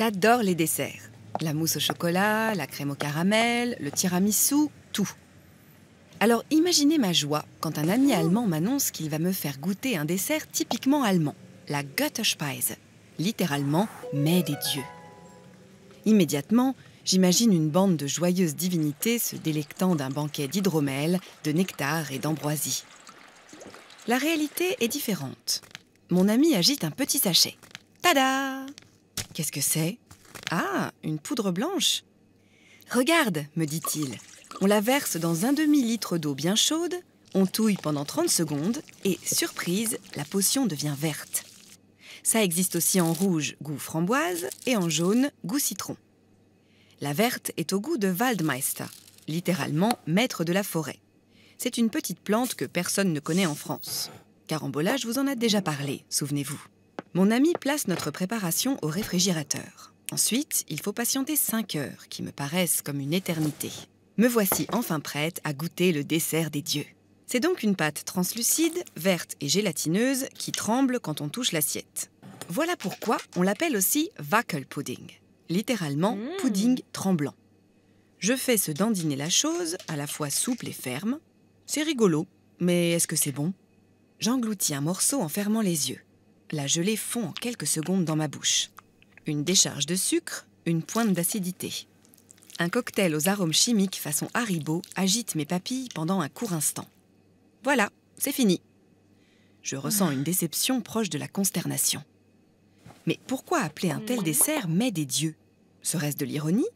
J'adore les desserts. La mousse au chocolat, la crème au caramel, le tiramisu, tout. Alors imaginez ma joie quand un ami allemand m'annonce qu'il va me faire goûter un dessert typiquement allemand, la Götterspeise, littéralement mets des dieux. Immédiatement, j'imagine une bande de joyeuses divinités se délectant d'un banquet d'hydromel, de nectar et d'ambroisie. La réalité est différente. Mon ami agite un petit sachet. Tada! Qu'est-ce que c'est? Ah, une poudre blanche. Regarde, me dit-il. On la verse dans un demi-litre d'eau bien chaude, on touille pendant 30 secondes et, surprise, la potion devient verte. Ça existe aussi en rouge, goût framboise, et en jaune, goût citron. La verte est au goût de Waldmeister, littéralement maître de la forêt. C'est une petite plante que personne ne connaît en France. Carambola, je vous en ai déjà parlé, souvenez-vous. Mon ami place notre préparation au réfrigérateur. Ensuite, il faut patienter 5 heures, qui me paraissent comme une éternité. Me voici enfin prête à goûter le dessert des dieux. C'est donc une pâte translucide, verte et gélatineuse qui tremble quand on touche l'assiette. Voilà pourquoi on l'appelle aussi Wackelpudding, littéralement pudding tremblant. Je fais se dandiner la chose, à la fois souple et ferme. C'est rigolo, mais est-ce que c'est bon? J'engloutis un morceau en fermant les yeux. La gelée fond en quelques secondes dans ma bouche. Une décharge de sucre, une pointe d'acidité. Un cocktail aux arômes chimiques façon Haribo agite mes papilles pendant un court instant. Voilà, c'est fini. Je ressens une déception proche de la consternation. Mais pourquoi appeler un tel dessert mets des dieux? Serait-ce de l'ironie?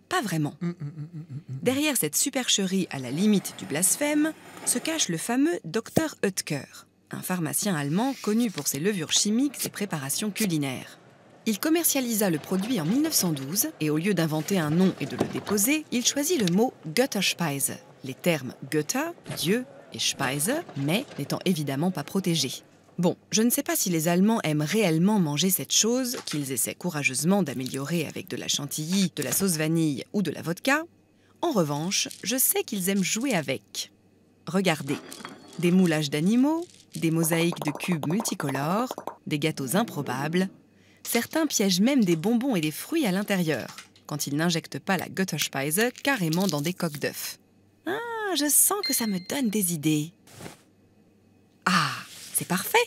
Pas vraiment. Derrière cette supercherie à la limite du blasphème se cache le fameux Dr Oetker, un pharmacien allemand connu pour ses levures chimiques et préparations culinaires. Il commercialisa le produit en 1912 et au lieu d'inventer un nom et de le déposer, il choisit le mot Götterspeise, les termes Götter, Dieu, et Speise, mais n'étant évidemment pas protégés. Bon, je ne sais pas si les Allemands aiment réellement manger cette chose qu'ils essaient courageusement d'améliorer avec de la chantilly, de la sauce vanille ou de la vodka. En revanche, je sais qu'ils aiment jouer avec. Regardez, des moulages d'animaux, des mosaïques de cubes multicolores, des gâteaux improbables. Certains piègent même des bonbons et des fruits à l'intérieur, quand ils n'injectent pas la Götterspeise carrément dans des coques d'œufs. Ah, je sens que ça me donne des idées. Ah, c'est parfait!